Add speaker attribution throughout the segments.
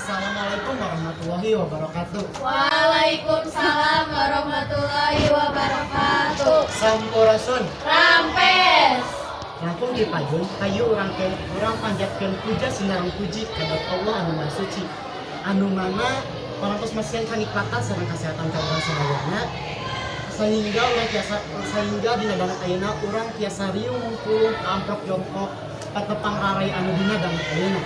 Speaker 1: Assalamualaikum warahmatullahi wabarakatuh.
Speaker 2: Waalaikumsalam warahmatullahi wabarakatuh.
Speaker 1: Sampurasun.
Speaker 2: Rampes.
Speaker 1: Langkung dipajun kayu urang panjatkeun puja sinareng puji kepada Allah anu Maha Suci. Anu mana parantos masieun kanikmatan sareng kesehatan ka urang sadayana. Sehingga dina dangan ayeuna urang tiasa riung mungkul amprok jongkok patepang rarai anu dina dangan ayeuna.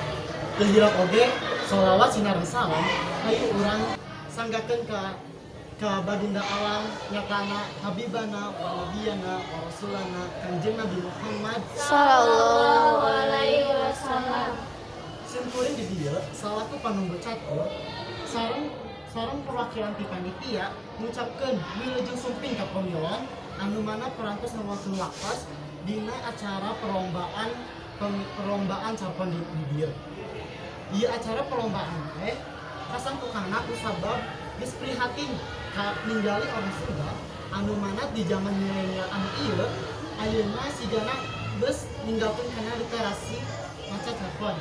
Speaker 1: Teu hilap oge sholawat sinareng salam hayu urang sanggakeun ka baginda alam nyatana habibana wa nabiyana wa rasulana kanjeng Nabi Muhammad
Speaker 2: Sallallahu alaihi wasallam.
Speaker 1: simpuling di dieu salaku panunggu catur sareng perwakilan ti panitia ngucapkeun wilujeng sumping ka pamilon anu mana parantos ngawakeun lapas dina acara perlombaan sarpon di dieu. Ieu acara perlombaan teh kasangkukangna kusabab geus prihatin ka ninggali orang Sunda anu mana di zaman milenial anu ieu ayeuna sigana geus ninggalkeun kana literasi maca carpon.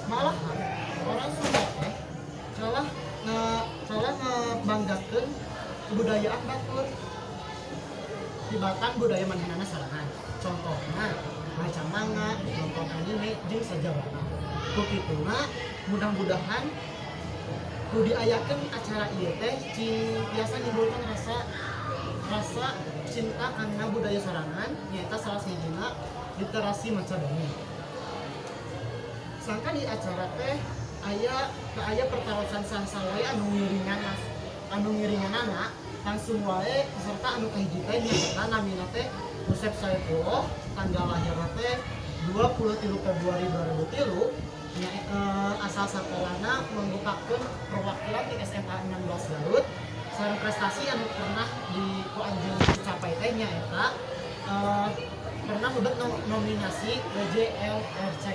Speaker 1: Malahan orang Sunda teh kalah ngebanggakeun kebudayaan batur. Tibatan budaya manehna sarangan. Contohna maca manga, nonton anime jeung sajarana. Ku kituna mudah-mudahan ku diayakeun acara ieu teh biasa nimbulkeun rasa cinta kana budaya sorangan nyaeta salah sijina literasi maca dongeng. Sangka di acara teh aya pertarosan saha-saha wae anu ngiringanana langsung wae peserta anu kahiji teh nyaeta namina teh Usep Saifullah, tanggal lahirna teh 23 Februari 2003. Asal sakolana menggupakeun perwakilan di SMA 16 Garut. Sareng prestasi anu pernah ku anjeun dicapai teh nyaeta pernah mebet nominasi WJLRC.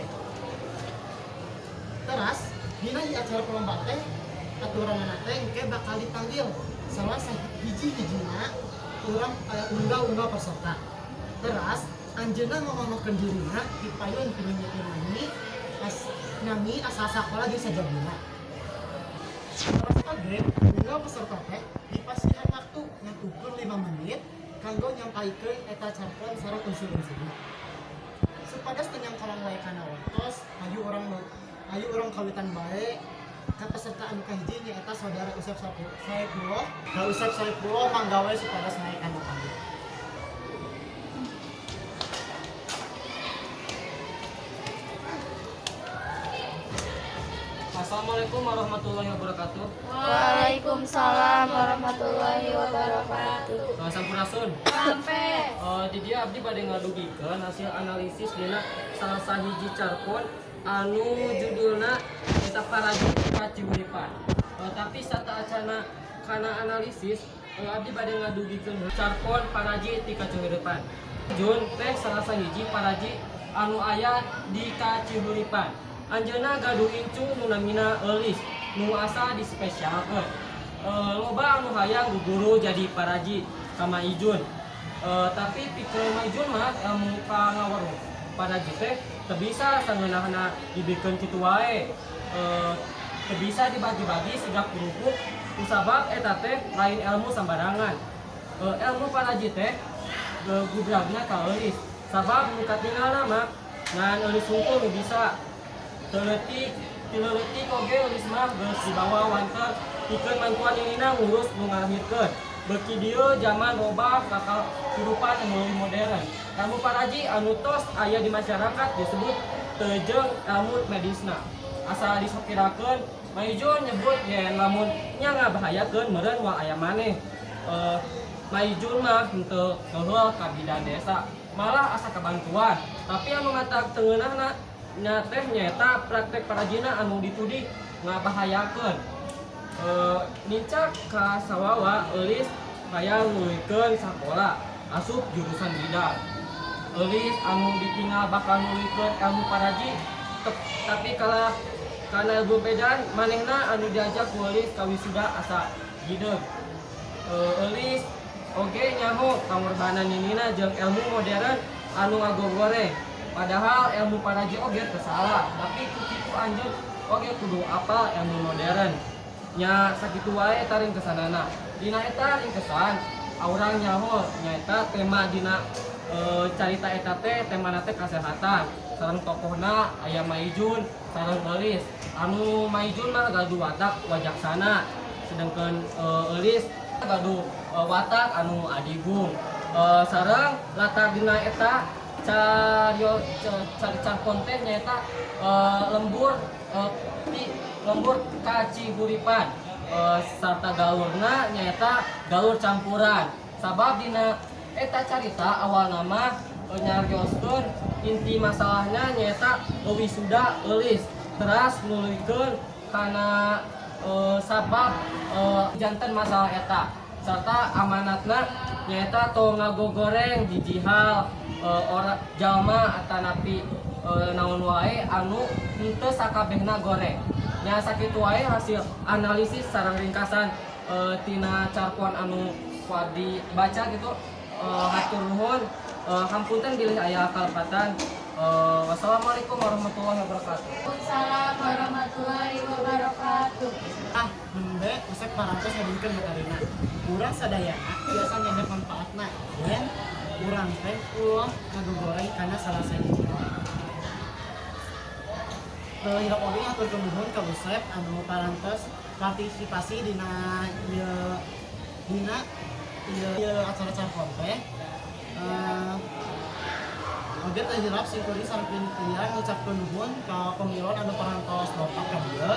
Speaker 1: Teras dina di acara perlombaan teh aturanna teh engke bakal dipanggil salah hiji-hijina urang unggah peserta. Teras anjeunna ngomongokeun dirina dipayun penyanyi nyanyi asal sakola jeung sajadina. Teras oge unggah peserta teh dipasihan waktu ngan 5 menit kanggo nyampaikeun eta carpon sareng unsur-unsurna. Supados teu nyangkalang wae kana waktos, ayu urang kawitan bae ka peserta anu kahiji nyaeta saudara Usep Saifullah. Da Usep Saifullah manggawe supados naik kana panggung.
Speaker 3: Assalamualaikum warahmatullahi wabarakatuh.
Speaker 2: Waalaikumsalam warahmatullahi wabarakatuh.
Speaker 3: Sampurasun.
Speaker 2: Rampes.
Speaker 3: Di dia abdi bade ngadugikeun hasil analisis dina salah sahiji carpon anu judulna eta Paraji Kaciuripan. Tapi sata acana kana analisis abdi bade ngadugikeun carpon Paraji ti Kaciuripan. Jun teh salah sahiji paraji anu aya di Kaciuripan. Anjeunna gaduh incu nu namina eulis nu asa dispesialkeun. Loba anu hayang guguru jadi paraji kama Ijun. Tapi pikeun Ijun mah ilmu pangaweruh paraji teh teu bisa sangeunahna dibikeun kitu wae. Teu bisa dibagi-bagi siga kurupuk kusabab eta teh lain ilmu sambarangan. Ilmu paraji teh gudragna ka eulis. Sabab nu katingalna mah ngan eulis hungkul nu bisa Teleutik oge eulis mah geus dibawa wanter pikeun mantuan inina ngurus nu ngalahirkeun. Beuki dieu zaman loba kakal hirupan anu modern. Ilmu paraji anu tos aya di masyarakat disebut tejeung ilmu medisna. Asa disokirakeun Maijun nyebut yen lamun nya ngabahayakeun meureun moal aya maneh. Maijun mah henteu ngeuheul ka bidan desa, malah asa kabantuan. Tapi anu matak teungeunahna teh nyaeta praktek parajina anu ditudi ngabahayakeun. Nincak ka sawawa eulis hayang nulikeun sakola asup jurusan bidan. Eulis anu ditinggal bakal nulikeun ilmu paraji tapi kana ilmu bedan manehna anu diajak ku eulis ka wisuda asa gideug. Eulis oge nyaho pangorbanan ninina jeung ilmu modern anu ngagogoreng. Padahal ilmu paraji oge teu salah, tapi ku kitu anjeun oke kudu apa yang modern nya sakitu wae taring kesanana dina eta ringkesan aurang nyaho nyaeta tema dina carita eta teh temana teh kasehatan sareng tokohna aya Maijun sareng Eulis anu Maijun mah gaduh watak wajaksana sedangkan Eulis gaduh watak anu adigung sareng latar dina eta carita teh nyaeta lembur kaciburipan sarta galurna nyaeta galur campuran sabab dina eta carita awal nama nyarioskeun inti masalahnya nyaeta wisuda Eulis teras nuluykeun kana sabab janten masalah eta serta amanatna nyaeta tong ngagogoreng jijihal orang jalma atanapi naon wae anu henteu sakabehna goreng nya sakitu wae hasil analisis sareng ringkasan tina carpon anu kuat dibaca gitu hatur nuhun hampunten bilih aya kalpatan wassalamualaikum warahmatullahi wabarakatuh.
Speaker 2: Waalaikumsalam warahmatullahi wabarakatuh.
Speaker 1: Hembe usep parantos ngabikeun batarina urang sadayana biasa nyender manfaatna yen urang teh ulah ngagogoreng kana salah sahiji hirap oge ngaturkeun nuhun ka usep anu parantos partisipasi dina acara carpon teh oge teh hirap singkuri sareng pintian ngucapkeun nuhun ka pemilon anu parantos bapak kabeu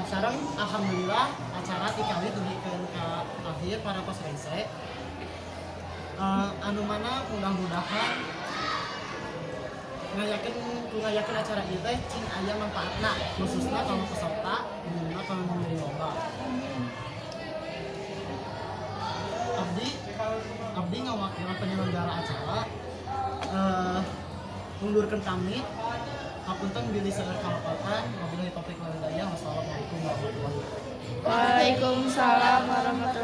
Speaker 1: sareng alhamdulillah acara tikali dugikeun ka akhir parantos rese anu mana mudah-mudahan ngayakeun acara ieu teh cing aya manfaatna khususna kalau peserta dina kalau memberi lomba. Abdi ngawakilan penyelenggara acara mundurkeun pamit hapunten bilih seueur kalapatan wabillahi taufiq wal hidayah wassalamualaikum warahmatullahi wabarakatuh.
Speaker 2: Waalaikumsalam warahmatullahi